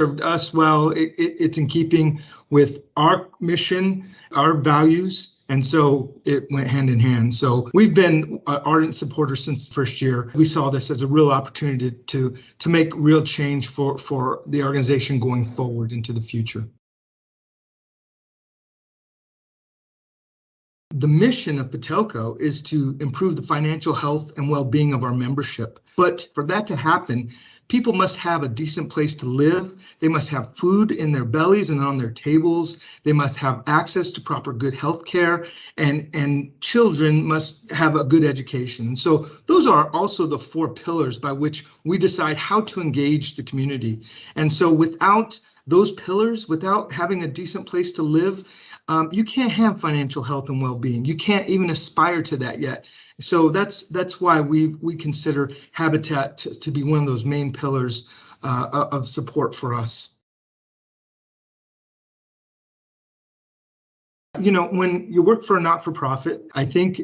served us well. It's in keeping with our mission, our values, and so it went hand in hand. So we've been ardent supporters since the first year. We saw this as a real opportunity to make real change for the organization going forward into the future. The mission of Patelco is to improve the financial health and well-being of our membership. But for that to happen, people must have a decent place to live. They must have food in their bellies and on their tables. They must have access to proper good health care, and children must have a good education. And so those are also the 4 pillars by which we decide how to engage the community. And so without those pillars, without having a decent place to live, you can't have financial health and well-being. You can't even aspire to that yet. So that's why we consider Habitat to be one of those main pillars of support for us. You know, when you work for a not-for-profit, I think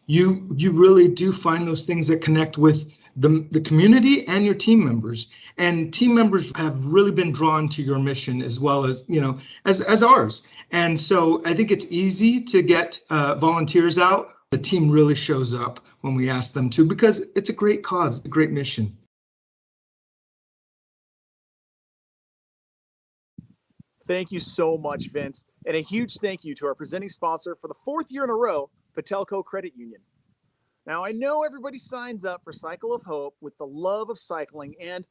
you really do find those things that connect with the community and your team members. And team members have really been drawn to your mission as well as, you know, as ours. And so I think it's easy to get volunteers out. The team really shows up when we ask them to, because it's a great cause, it's a great mission. Thank you so much, Vince. And a huge thank you to our presenting sponsor for the 4th year in a row, Patelco Credit Union. Now, I know everybody signs up for Cycle of Hope with the love of cycling and,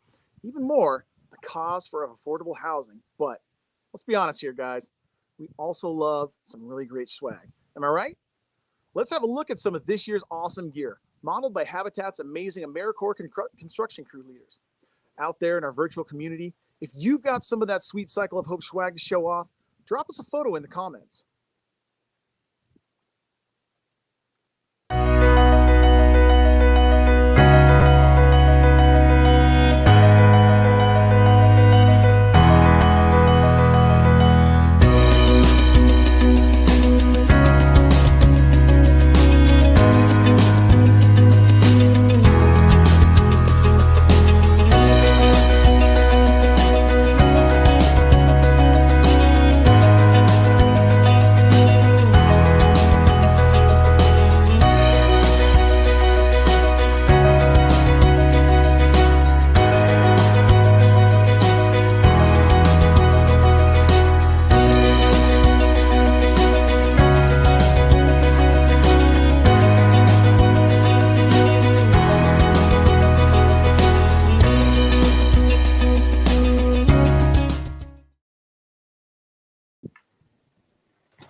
even more, the cause for affordable housing. But let's be honest here, guys. We also love some really great swag. Am I right? Let's have a look at some of this year's awesome gear, modeled by Habitat's amazing AmeriCorps construction crew leaders. Out there in our virtual community, if you've got some of that sweet Cycle of Hope swag to show off, drop us a photo in the comments.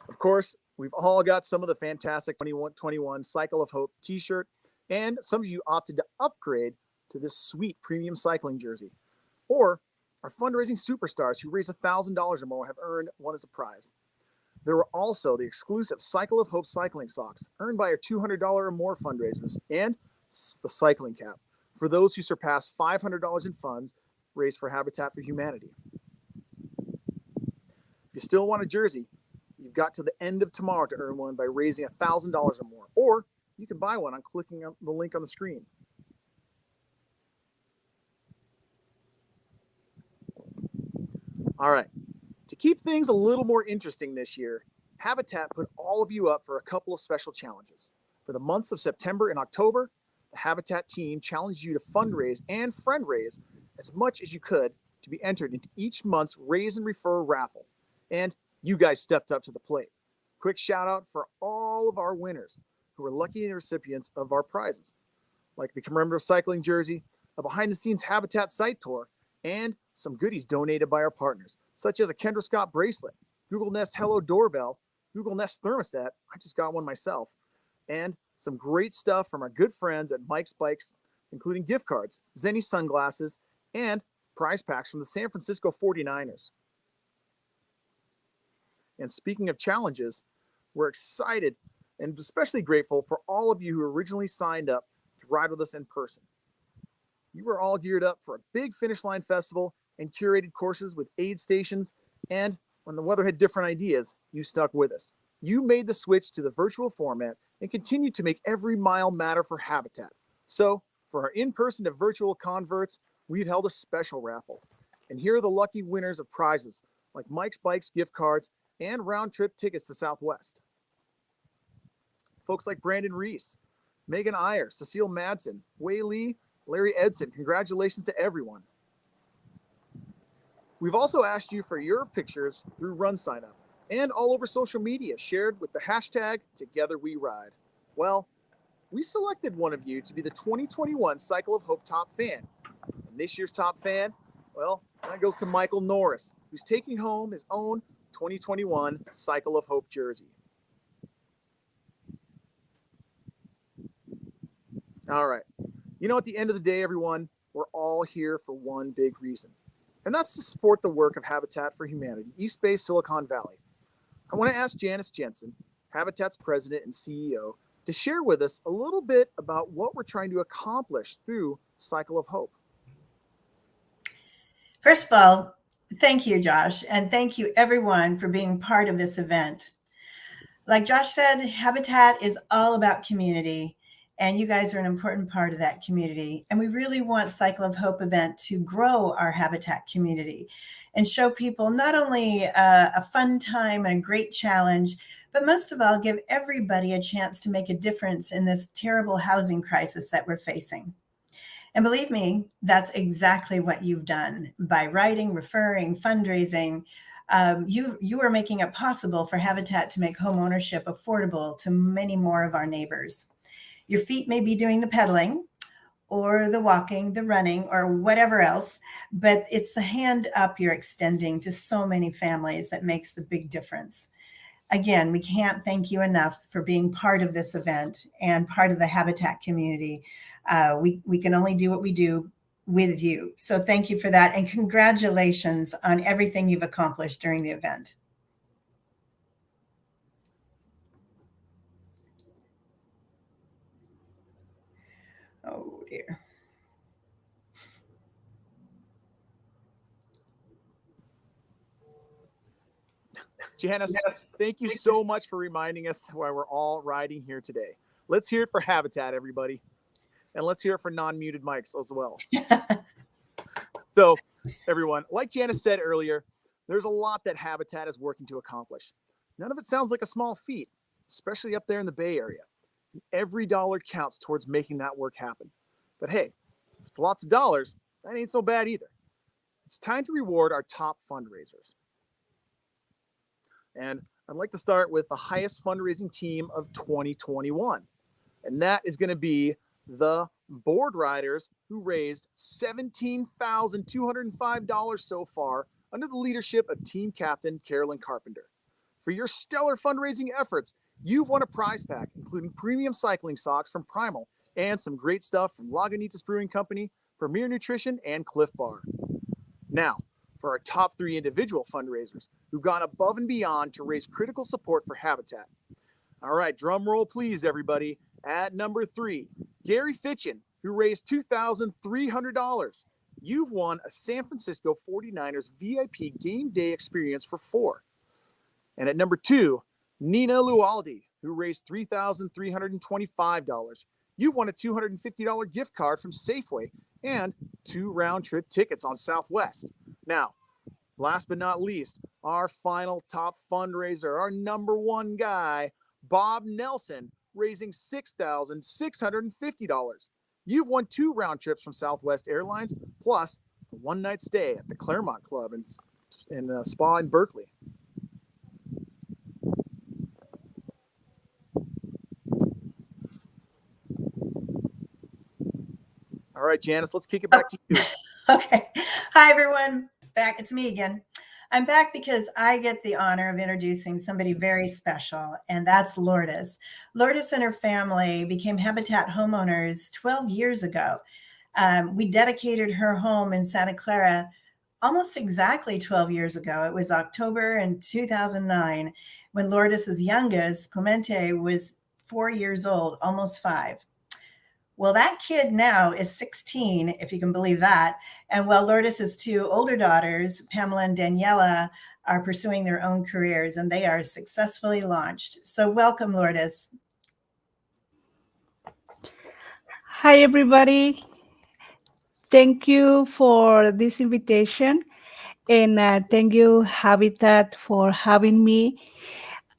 Of course, we've all got some of the fantastic 2021 Cycle of Hope t-shirt, and some of you opted to upgrade to this sweet premium cycling jersey. Or our fundraising superstars who raise $1,000 or more have earned one as a prize. There were also the exclusive Cycle of Hope cycling socks earned by our $200 or more fundraisers, and the cycling cap for those who surpass $500 in funds raised for Habitat for Humanity. If you still want a jersey, you've got to the end of tomorrow to earn one by raising $1,000 or more, or you can buy one on clicking on the link on the screen. All right, to keep things a little more interesting this year, Habitat put all of you up for a couple of special challenges. For the months of September and October, the Habitat team challenged you to fundraise and friend raise as much as you could to be entered into each month's Raise and Refer raffle. And you guys stepped up to the plate. Quick shout out for all of our winners who were lucky recipients of our prizes, like the commemorative cycling jersey, a behind the scenes Habitat site tour, and some goodies donated by our partners, such as a Kendra Scott bracelet, Google Nest Hello doorbell, Google Nest thermostat, I just got one myself, and some great stuff from our good friends at Mike's Bikes, including gift cards, Zenny sunglasses, and prize packs from the San Francisco 49ers. And speaking of challenges, we're excited and especially grateful for all of you who originally signed up to ride with us in person. You were all geared up for a big finish line festival and curated courses with aid stations, and when the weather had different ideas, you stuck with us. You made the switch to the virtual format and continue to make every mile matter for Habitat. So for our in-person to virtual converts, we've held a special raffle. And here are the lucky winners of prizes like Mike's Bikes gift cards and round-trip tickets to Southwest. Folks like Brandon Reese, Megan Iyer, Cecile Madsen, Wei Lee, Larry Edson, congratulations to everyone. We've also asked you for your pictures through Run Sign Up and all over social media shared with the hashtag #TogetherWeRide. Well, we selected one of you to be the 2021 Cycle of Hope Top Fan. And this year's top fan, well, that goes to Michael Norris, who's taking home his own 2021 Cycle of Hope jersey. All right. You know, at the end of the day, everyone, we're all here for one big reason, and that's to support the work of Habitat for Humanity, East Bay, Silicon Valley. I want to ask Janice Jensen, Habitat's president and CEO, to share with us a little bit about what we're trying to accomplish through Cycle of Hope. First of all, thank you, Josh, and thank you, everyone, for being part of this event. Like Josh said, Habitat is all about community, and you guys are an important part of that community. And we really want Cycle of Hope event to grow our Habitat community and show people not only a fun time and a great challenge, but most of all, give everybody a chance to make a difference in this terrible housing crisis that we're facing. And believe me, that's exactly what you've done by writing, referring, fundraising. You are making it possible for Habitat to make home ownership affordable to many more of our neighbors. Your feet may be doing the pedaling or the walking, the running, or whatever else, but it's the hand up you're extending to so many families that makes the big difference. Again, we can't thank you enough for being part of this event and part of the Habitat community. We can only do what we do with you. So thank you for that. And congratulations on everything you've accomplished during the event. Oh dear. Janice, thank you so much for reminding us why we're all riding here today. Let's hear it for Habitat, everybody. And let's hear it for non-muted mics as well. So, everyone, like Janice said earlier, there's a lot that Habitat is working to accomplish. None of it sounds like a small feat, especially up there in the Bay Area. Every dollar counts towards making that work happen. But hey, if it's lots of dollars, that ain't so bad either. It's time to reward our top fundraisers. And I'd like to start with the highest fundraising team of 2021. And that is going to be the board riders, who raised $17,205 so far under the leadership of team captain Carolyn Carpenter. For your stellar fundraising efforts, you've won a prize pack, including premium cycling socks from Primal and some great stuff from Lagunitas Brewing Company, Premier Nutrition, and Cliff Bar. Now, for our top 3 individual fundraisers who've gone above and beyond to raise critical support for Habitat. All right, drum roll please, everybody. At number 3, Gary Fitchin, who raised $2,300. You've won a San Francisco 49ers VIP game day experience for 4. And at number 2, Nina Lualdi, who raised $3,325. You've won a $250 gift card from Safeway and 2 round-trip tickets on Southwest. Now, last but not least, our final top fundraiser, our number 1 guy, Bob Nelson, raising $6,650. You've won 2 round trips from Southwest Airlines, plus a one-night stay at the Claremont Club in Spa in Berkeley. All right, Janice, let's kick it back to you. Okay. Hi, everyone. Back. It's me again. I'm back because I get the honor of introducing somebody very special, and that's Lourdes. Lourdes and her family became Habitat homeowners 12 years ago. We dedicated her home in Santa Clara almost exactly 12 years ago. It was October in 2009 when Lourdes' youngest, Clemente, was 4 years old, almost 5. Well, that kid now is 16, if you can believe that. And while Lourdes' 2 older daughters, Pamela and Daniela, are pursuing their own careers, and they are successfully launched. So welcome, Lourdes. Hi, everybody. Thank you for this invitation. And thank you, Habitat, for having me.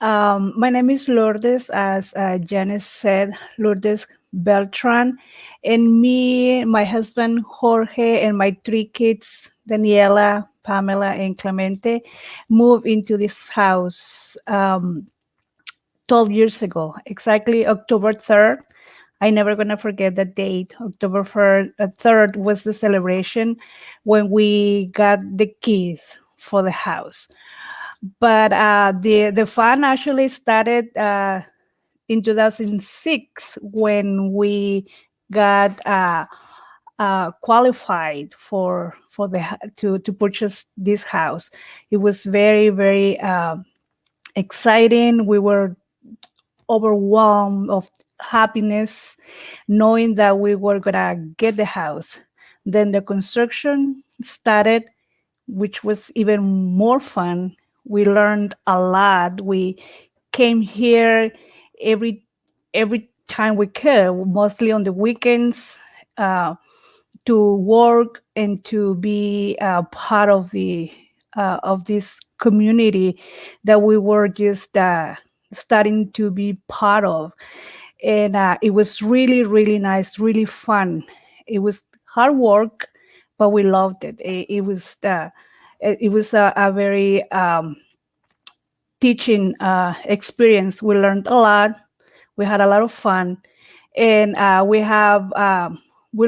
My name is Lourdes, as Janice said, Lourdes Beltran. And me, my husband Jorge, and my three kids, Daniela, Pamela, and Clemente, moved into this house 12 years ago, exactly October 3rd. I never gonna forget the date. October 3rd was the celebration when we got the keys for the house. But the fun actually started in 2006 when we got qualified for to purchase this house. It was very very exciting. We were overwhelmed of happiness knowing that we were gonna get the house. Then the construction started, which was even more fun. We learned a lot. We came here every every time we could, mostly on the weekends, to work and to be part of this community that we were just starting to be part of. And it was really really nice, really fun. It was hard work, but we loved it. It was a very teaching experience. We learned a lot. We had a lot of fun, and we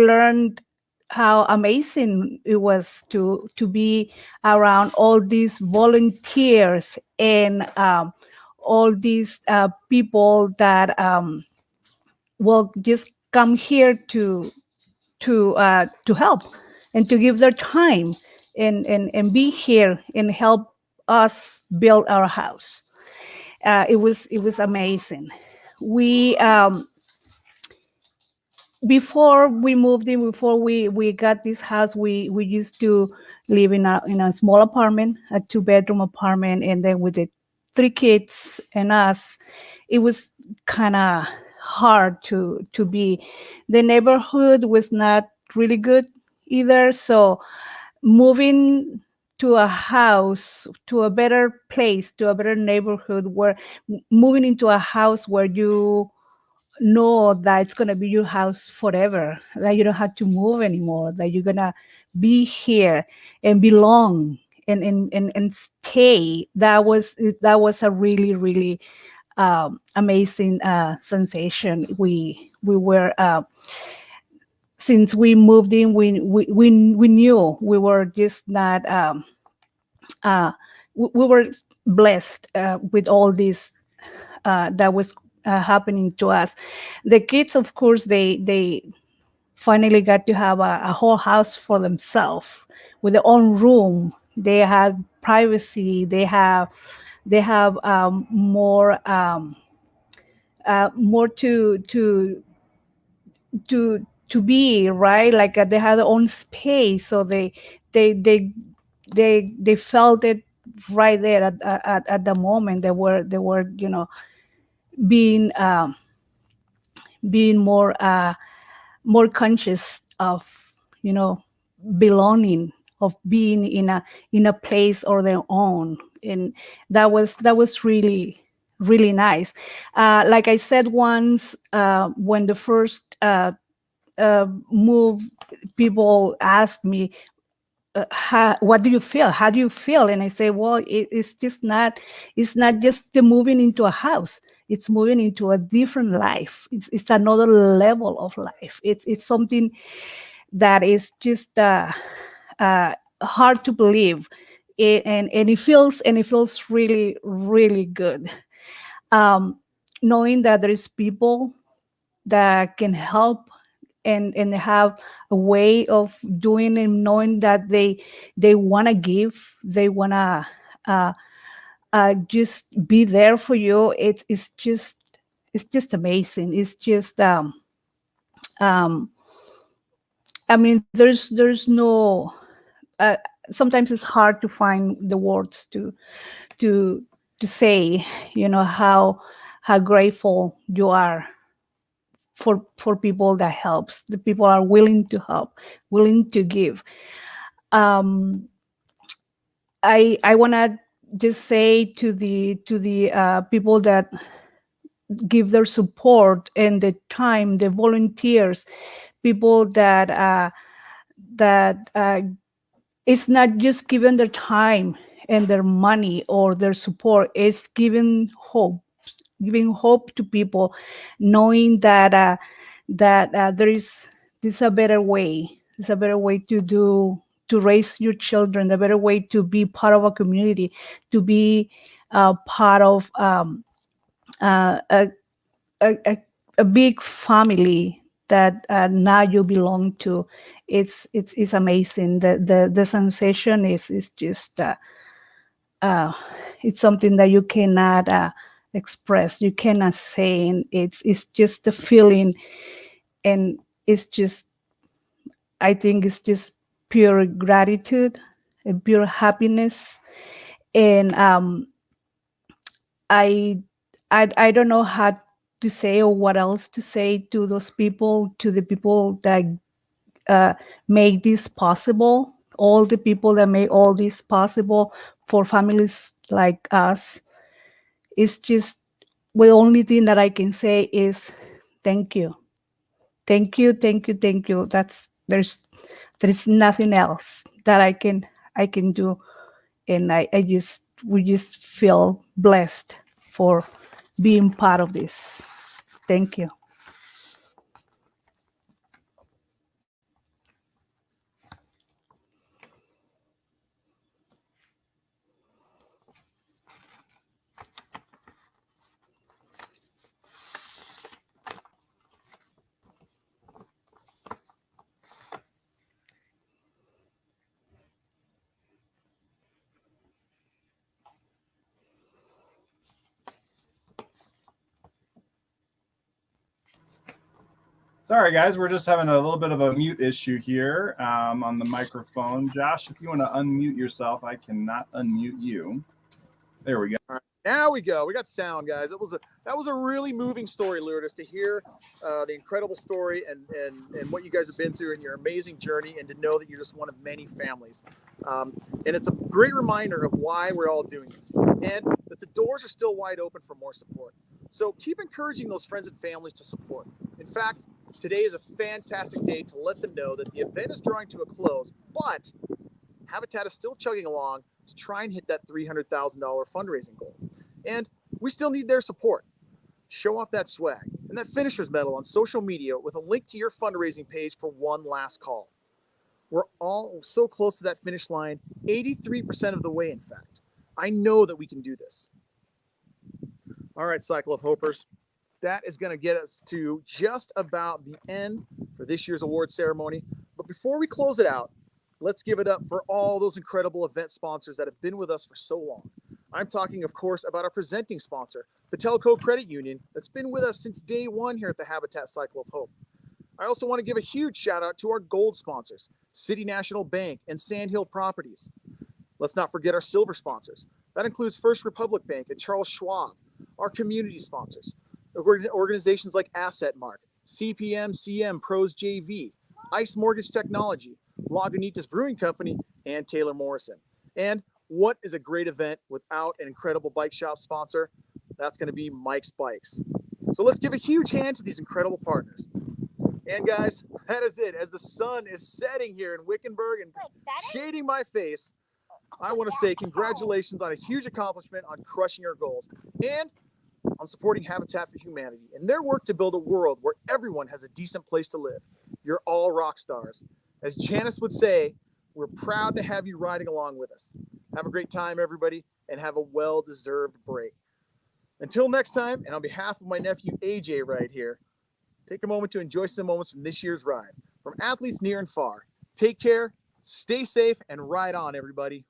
learned how amazing it was to be around all these volunteers and all these people that will just come here to help and to give their time and be here and help us build our house. It was amazing. We Before we moved in, before we got this house, we used to live in a small apartment, a 2-bedroom apartment, and then with the 3 kids and us, it was kind of hard to be. The neighborhood was not really good either, so moving to a house, to a better place, to a better neighborhood, where moving into a house where you know that it's going to be your house forever, that you don't have to move anymore, that you're going to be here and belong and stay. That was a really really amazing sensation. We were since we moved in, we knew we were just not uh, we were blessed with all this that was happening to us. The kids, of course, they finally got to have a whole house for themselves with their own room. They had privacy. They have more to be right. Like they had their own space, so they they they felt it right there at the moment. They were being being more conscious of belonging, of being in a place or their own. And that was really really nice. Like I said once, when the first move, people asked me, what do you feel? How do you feel? And I say, well, it's not just the moving into a house. It's moving into a different life. It's another level of life. It's something that is just hard to believe. And it feels really really good, knowing that there is people that can help and have a way of doing, and knowing that they want to give, they want to just be there for you. It's just amazing. It's just um I mean, there's no uh, sometimes it's hard to find the words to to say, how grateful you are for people that helps. The people are willing to help, willing to give. Um, I want to just say to the people that give their support and the time, the volunteers, people that it's not just giving their time and their money or their support. It's giving hope to people, knowing that there is this a better way. There's a better way to raise your children, a better way to be part of a community, to be part of uh, a, a big family that now you belong to. It's amazing. The sensation is just it's something that you cannot express, you cannot say, and it's just a feeling, and it's just, I think it's just pure gratitude and pure happiness. And I don't know how to say or what else to say to those people, to the people that make this possible, all the people that make all this possible for families like us. It's just, well, the only thing that I can say is thank you. Thank you, thank you, thank you. There's nothing else that I can do. And we just feel blessed for being part of this. Thank you. Sorry, guys, we're just having a little bit of a mute issue here on the microphone. Josh, if you want to unmute yourself, I cannot unmute you. There we go. All right, now we go. We got sound, guys. That was a really moving story, Lourdes, to hear the incredible story and what you guys have been through and your amazing journey, and to know that you're just one of many families. And it's a great reminder of why we're all doing this, and that the doors are still wide open for more support. So keep encouraging those friends and families to support. In fact, today is a fantastic day to let them know that the event is drawing to a close, but Habitat is still chugging along to try and hit that $300,000 fundraising goal. And we still need their support. Show off that swag and that finisher's medal on social media with a link to your fundraising page for one last call. We're all so close to that finish line, 83% of the way, in fact. I know that we can do this. All right, Cycle of Hope-ers. That is going to get us to just about the end for this year's award ceremony. But before we close it out, let's give it up for all those incredible event sponsors that have been with us for so long. I'm talking, of course, about our presenting sponsor, Patelco Credit Union, that's been with us since day one here at the Habitat Cycle of Hope. I also want to give a huge shout out to our gold sponsors, City National Bank and Sandhill Properties. Let's not forget our silver sponsors. That includes First Republic Bank and Charles Schwab, our community sponsors, organizations like Asset Mark, CPM CM Pros JV, Ice Mortgage Technology, Lagunitas Brewing Company, and Taylor Morrison. And what is a great event without an incredible bike shop sponsor? That's going to be Mike's Bikes. So let's give a huge hand to these incredible partners. And guys, that is it. As the sun is setting here in Wickenburg and shading my face, I want to say congratulations on a huge accomplishment on crushing your goals and on supporting Habitat for Humanity and their work to build a world where everyone has a decent place to live. You're all rock stars. As Janice would say, we're proud to have you riding along with us. Have a great time, everybody, and have a well-deserved break. Until next time, and on behalf of my nephew AJ right here, take a moment to enjoy some moments from this year's ride. From athletes near and far, take care, stay safe, and ride on, everybody.